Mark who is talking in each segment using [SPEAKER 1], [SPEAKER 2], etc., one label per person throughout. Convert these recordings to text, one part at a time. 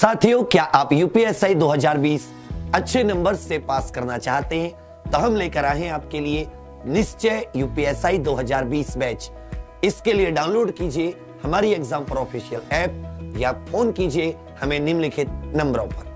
[SPEAKER 1] साथियों, क्या आप यूपीएससी 2020 अच्छे नंबर से पास करना चाहते हैं? तो हम लेकर आए हैं आपके लिए निश्चय यूपीएससी 2020 बैच। इसके लिए डाउनलोड कीजिए हमारी एग्जाम पर ऑफिशियल ऐप या फोन कीजिए हमें निम्नलिखित नंबरों पर।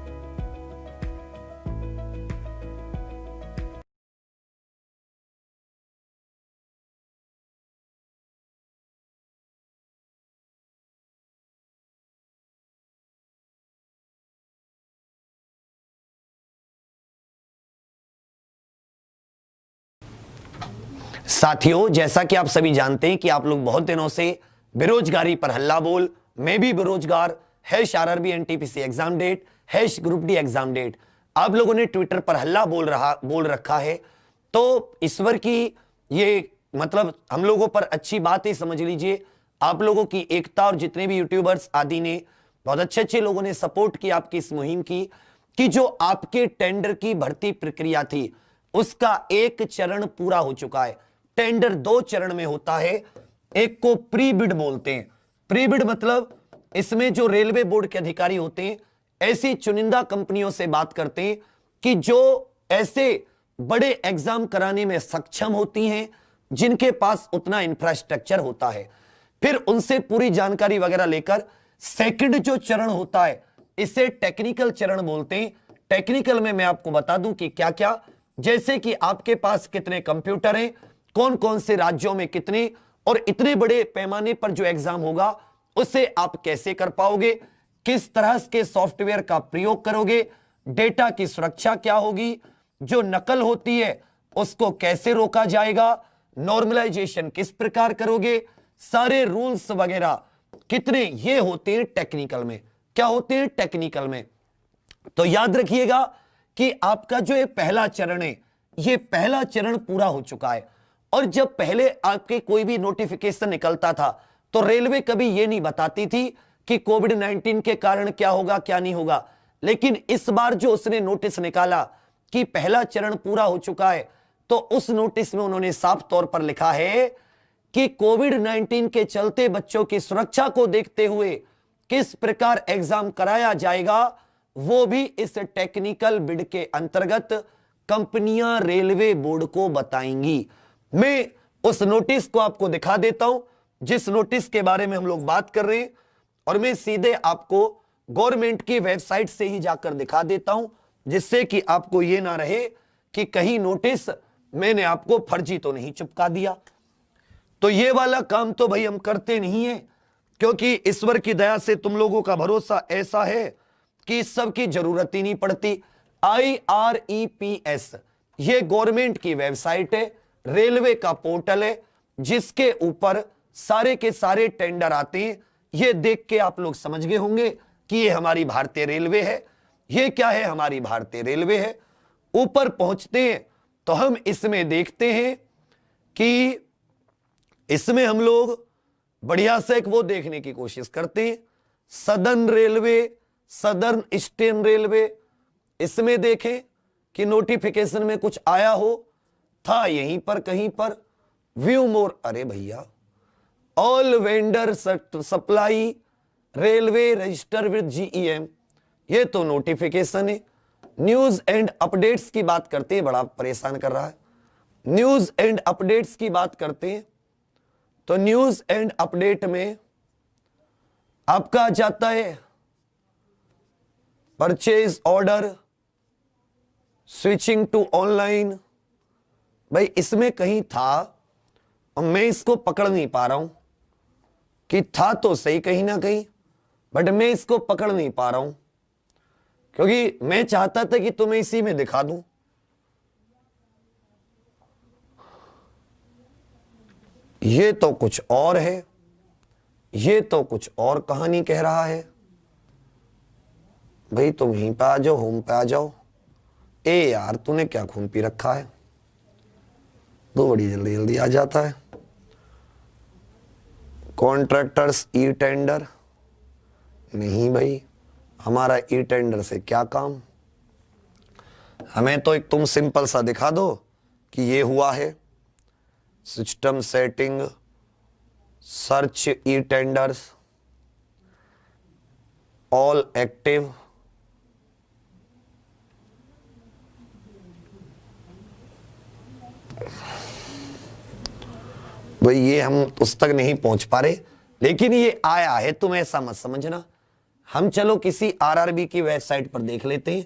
[SPEAKER 1] साथियों, जैसा कि आप सभी जानते हैं कि आप लोग बहुत दिनों से बेरोजगारी पर हल्ला बोल, मैं भी बेरोजगार, #RRB NTPC exam date, group D exam date, आप लोगों ने ट्विटर पर हल्ला बोल रखा है। तो ईश्वर की ये मतलब हम लोगों पर अच्छी बात है, समझ लीजिए। आप लोगों की एकता और जितने भी यूट्यूबर्स आदि ने बहुत अच्छे लोगों ने सपोर्ट किया आपकी इस मुहिम की, कि जो आपके टेंडर की भर्ती प्रक्रिया थी उसका एक चरण पूरा हो चुका है। टेंडर 2 चरण में होता है। एक को प्री बिड बोलते हैं। प्री बिड मतलब इसमें जो रेलवे बोर्ड के अधिकारी होते हैं ऐसी चुनिंदा कंपनियों से बात करते हैं कि जो ऐसे बड़े एग्जाम कराने में सक्षम होती हैं, जिनके पास उतना इंफ्रास्ट्रक्चर होता है। फिर उनसे पूरी जानकारी वगैरह लेकर सेकंड जो चरण होता है इसे टेक्निकल चरण बोलते हैं। टेक्निकल में मैं आपको बता दूं कि क्या क्या, जैसे कि आपके पास कितने कंप्यूटर हैं, कौन कौन से राज्यों में कितने, और इतने बड़े पैमाने पर जो एग्जाम होगा उसे आप कैसे कर पाओगे, किस तरह के सॉफ्टवेयर का प्रयोग करोगे, डेटा की सुरक्षा क्या होगी, जो नकल होती है उसको कैसे रोका जाएगा, नॉर्मलाइजेशन किस प्रकार करोगे, सारे रूल्स वगैरह कितने, ये होते हैं टेक्निकल में। क्या होते हैं टेक्निकल में? तो याद रखिएगा कि आपका जो ये पहला चरण है, ये पहला चरण पूरा हो चुका है। और जब पहले आपके कोई भी नोटिफिकेशन निकलता था तो रेलवे कभी ये नहीं बताती थी कि कोविड-19 के कारण क्या होगा क्या नहीं होगा। लेकिन इस बार जो उसने नोटिस निकाला कि पहला चरण पूरा हो चुका है, तो उस नोटिस में उन्होंने साफ तौर पर लिखा है कि कोविड-19 के चलते बच्चों की सुरक्षा को देखते हुए किस प्रकार एग्जाम कराया जाएगा, वो भी इस टेक्निकल बिड के अंतर्गत कंपनियां रेलवे बोर्ड को बताएंगी। मैं उस नोटिस को आपको दिखा देता हूं जिस नोटिस के बारे में हम लोग बात कर रहे हैं, और मैं सीधे आपको गवर्नमेंट की वेबसाइट से ही जाकर दिखा देता हूं, जिससे कि आपको यह ना रहे कि कहीं नोटिस मैंने आपको फर्जी तो नहीं चिपका दिया। तो ये वाला काम तो भाई हम करते नहीं है, क्योंकि ईश्वर की दया से तुम लोगों का भरोसा ऐसा है कि इस सब की जरूरत ही नहीं पड़ती। IREPS ये गवर्नमेंट की वेबसाइट है, रेलवे का पोर्टल है, जिसके ऊपर सारे के सारे टेंडर आते हैं। ये देख के आप लोग समझ गए होंगे कि ये हमारी भारतीय रेलवे है। ये क्या है? हमारी भारतीय रेलवे है। ऊपर पहुंचते हैं तो हम इसमें देखते हैं कि इसमें हम लोग बढ़िया से वो देखने की कोशिश करते हैं, southern railway, southern eastern railway. इसमें देखें कि नोटिफिकेशन में कुछ आया हो, था यहीं पर कहीं पर, व्यू मोर, अरे भैया, all vendor supply railway register with GEM, ये तो नोटिफिकेशन है। न्यूज एंड अपडेट्स की बात करते हैं, बड़ा परेशान कर रहा है। न्यूज एंड अपडेट्स की बात करते हैं तो न्यूज एंड अपडेट में आपका जाता है purchase order, switching to online. भाई इसमें कहीं था और मैं इसको पकड़ नहीं पा रहा हूं कि था तो सही कहीं ना कहीं, बट मैं इसको पकड़ नहीं पा रहा हूं, क्योंकि मैं चाहता था कि तुम्हें इसी में दिखा दूं। ये तो कुछ और है, ये तो कुछ और कहानी कह रहा है। भाई तुम यहीं पे आ जाओ, होम पे आ जाओ। ए यार, तूने क्या खून पी रखा है? तो बड़ी जल्दी जल्दी आ जाता है। कॉन्ट्रैक्टर्स ई टेंडर नहीं भाई, हमारा ई टेंडर से क्या काम? हमें तो एक तुम सिंपल सा दिखा दो कि ये हुआ है। सिस्टम सेटिंग, सर्च ई टेंडर्स, ऑल एक्टिव भाई, ये हम उस तक नहीं पहुंच पा रहे, लेकिन ये आया है, तुम ऐसा मत समझना। हम चलो किसी आरआरबी की वेबसाइट पर देख लेते हैं,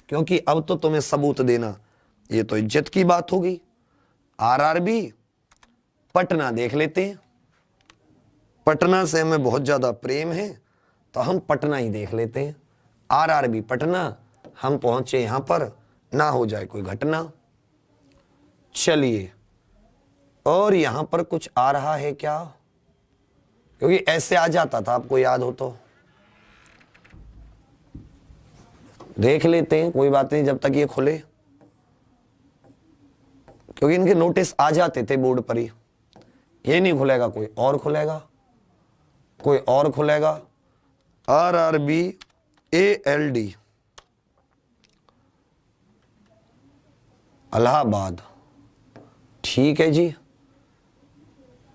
[SPEAKER 1] क्योंकि अब तो तुम्हें सबूत देना ये तो इज्जत की बात होगी। आरआरबी पटना देख लेते हैं, पटना से हमें बहुत ज्यादा प्रेम है तो हम पटना ही देख लेते हैं। आरआरबी पटना, हम पहुंचे यहां पर, ना हो जाए कोई घटना। चलिए, और यहां पर कुछ आ रहा है क्या? क्योंकि ऐसे आ जाता था, आपको याद हो तो देख लेते हैं, कोई बात नहीं जब तक ये खुले, क्योंकि इनके नोटिस आ जाते थे बोर्ड पर ही। ये नहीं खुलेगा, कोई और खुलेगा, कोई और खुलेगा। आरआरबी ALD इलाहाबाद, ठीक है जी।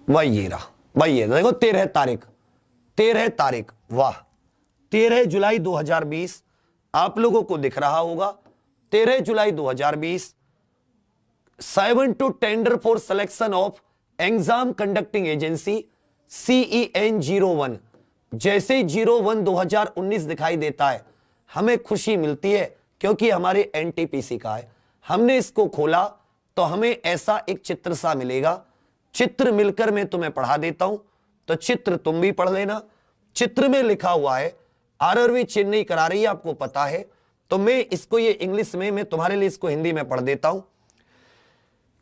[SPEAKER 1] भाई ये रहा, भाई ये देखो 13 तारीख, 13 तारीख, वाह, 13 जुलाई 2020 आप लोगों को दिख रहा होगा। 13 जुलाई 2020, 7 to tender for selection of exam conducting agency CEN01। जैसे 01 2019 दिखाई देता है, हमें खुशी मिलती है, क्योंकि हमारे NTPC का है। हमने इसको खोला तो हमें ऐसा एक चित्र सा मिलेगा। चित्र मिलकर मैं तुम्हें पढ़ा देता हूं, तो चित्र तुम भी पढ़ लेना। चित्र में लिखा हुआ है, आरआरबी चेन्नई करा रही है, आपको पता है, तो मैं इसको ये इंग्लिश में, मैं तुम्हारे लिए इसको हिंदी में पढ़ देता हूं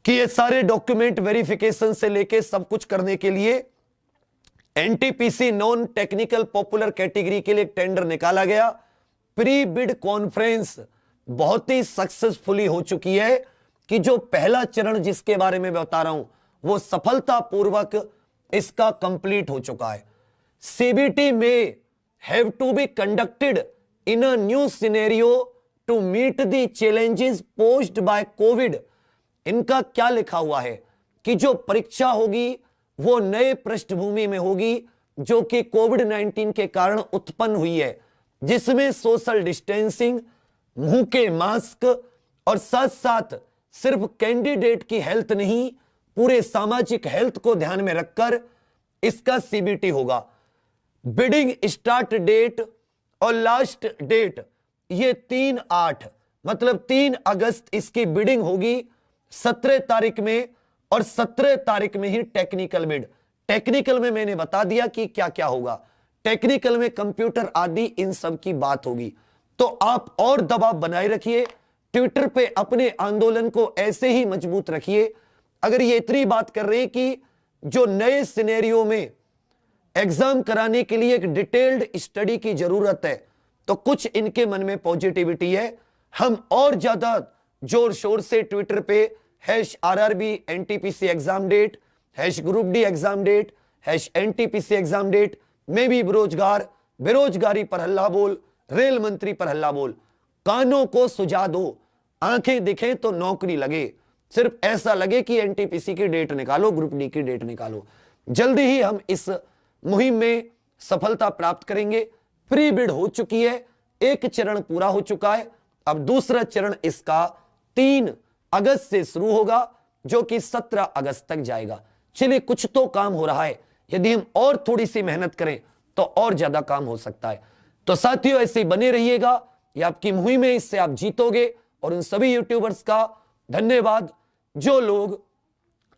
[SPEAKER 1] कि ये सारे डॉक्यूमेंट वेरिफिकेशन से लेके सब कुछ करने के लिए NTPC non technical popular category के लिए टेंडर निकाला गया। प्री बिड कॉन्फ्रेंस बहुत ही सक्सेसफुली हो चुकी है, कि जो पहला चरण जिसके बारे में बता रहा हूं वो सफलतापूर्वक इसका कंप्लीट हो चुका है। CBT में have to be conducted in a new scenario to meet the challenges posed by COVID. इनका क्या लिखा हुआ है कि जो परीक्षा होगी वो नए पृष्ठभूमि में होगी, जो कि कोविड-19 के कारण उत्पन्न हुई है, जिसमें सोशल डिस्टेंसिंग, मुंह के मास्क और साथ साथ सिर्फ कैंडिडेट की हेल्थ नहीं, पूरे सामाजिक हेल्थ को ध्यान में रखकर इसका CBT होगा। बिडिंग स्टार्ट डेट और लास्ट डेट ये 3/8, मतलब 3 अगस्त इसकी बिडिंग होगी 17 तारीख में, और 17 तारीख में ही टेक्निकल बिड। टेक्निकल में मैंने बता दिया कि क्या क्या होगा। टेक्निकल में कंप्यूटर आदि इन सब की बात होगी। तो आप और दबाव बनाए रखिए, ट्विटर पे अपने आंदोलन को ऐसे ही मजबूत रखिए। अगर ये इतनी बात कर रहे हैं कि जो नए सिनेरियो में एग्जाम कराने के लिए एक डिटेल्ड स्टडी की जरूरत है, तो कुछ इनके मन में पॉजिटिविटी है। हम और ज्यादा जोर शोर से ट्विटर पे #RRB NTPC exam date, #group D exam date, #NTPC exam date, मैं भी बेरोजगार, बेरोजगारी पर हल्ला बोल, रेल मंत्री पर हल्ला बोल, कानों को सुझा दो, आंखें दिखें तो नौकरी लगे। सिर्फ ऐसा लगे कि NTPC की डेट निकालो, ग्रुप डी की डेट निकालो। जल्दी ही हम इस मुहिम में सफलता प्राप्त करेंगे। प्री बिड हो चुकी है, एक चरण पूरा हो चुका है, अब दूसरा चरण इसका 3 अगस्त से शुरू होगा, जो कि 17 अगस्त तक जाएगा। चलिए, कुछ तो काम हो रहा है, यदि हम और थोड़ी सी मेहनत करें तो और ज्यादा काम हो सकता है। तो साथियों, ऐसे ही बने रहिएगा, ये आपकी मुहिम है, इससे आप जीतोगे। और उन सभी यूट्यूबर्स का धन्यवाद जो लोग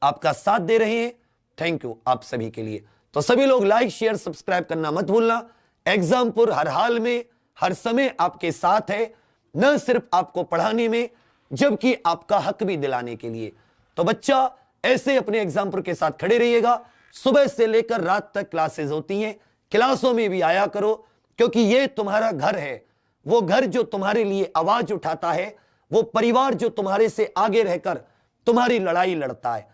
[SPEAKER 1] आपका साथ दे रहे हैं, थैंक यू आप सभी के लिए। तो सभी लोग लाइक, शेयर, सब्सक्राइब करना मत भूलना। एग्जामपुर हर हाल में, हर समय आपके साथ है, न सिर्फ आपको पढ़ाने में, जबकि आपका हक भी दिलाने के लिए। तो बच्चा, ऐसे अपने एग्जामपुर के साथ खड़े रहिएगा। सुबह से लेकर रात तक क्लासेस होती हैं, क्लासों में भी आया करो, क्योंकि ये तुम्हारा घर है। वो घर जो तुम्हारे लिए आवाज उठाता है, वो परिवार जो तुम्हारे से आगे रहकर तुम्हारी लड़ाई लड़ता है।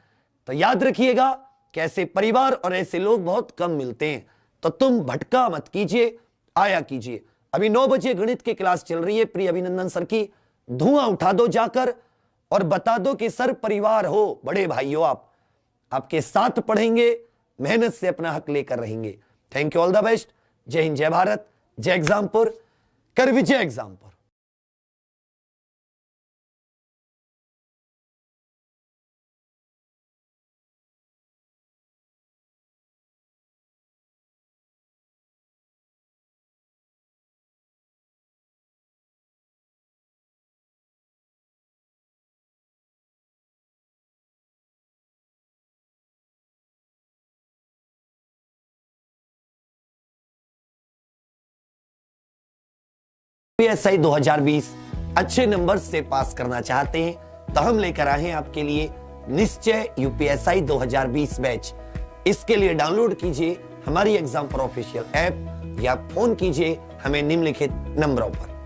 [SPEAKER 1] तो याद रखिएगा कि ऐसे परिवार और ऐसे लोग बहुत कम मिलते हैं। तो तुम भटका मत कीजिए, आया कीजिए। अभी 9 बजे गणित की क्लास चल रही है प्रिय अभिनंदन सर की, धुआं उठा दो जाकर और बता दो कि सर परिवार हो, बड़े भाई हो आप, आपके साथ पढ़ेंगे, मेहनत से अपना हक लेकर रहेंगे। Thank you, all the best. जय हिंद, जय भारत, जय एग्जामपुर, कर विजय एग्जामपुर। यूपीएसआई 2020 अच्छे नंबर से पास करना चाहते हैं तो हम लेकर आए हैं आपके लिए निश्चय यूपीएसआई 2020 बैच। इसके लिए डाउनलोड कीजिए हमारी एग्जाम पर ऑफिशियल ऐप या फोन कीजिए हमें निम्नलिखित नंबरों पर।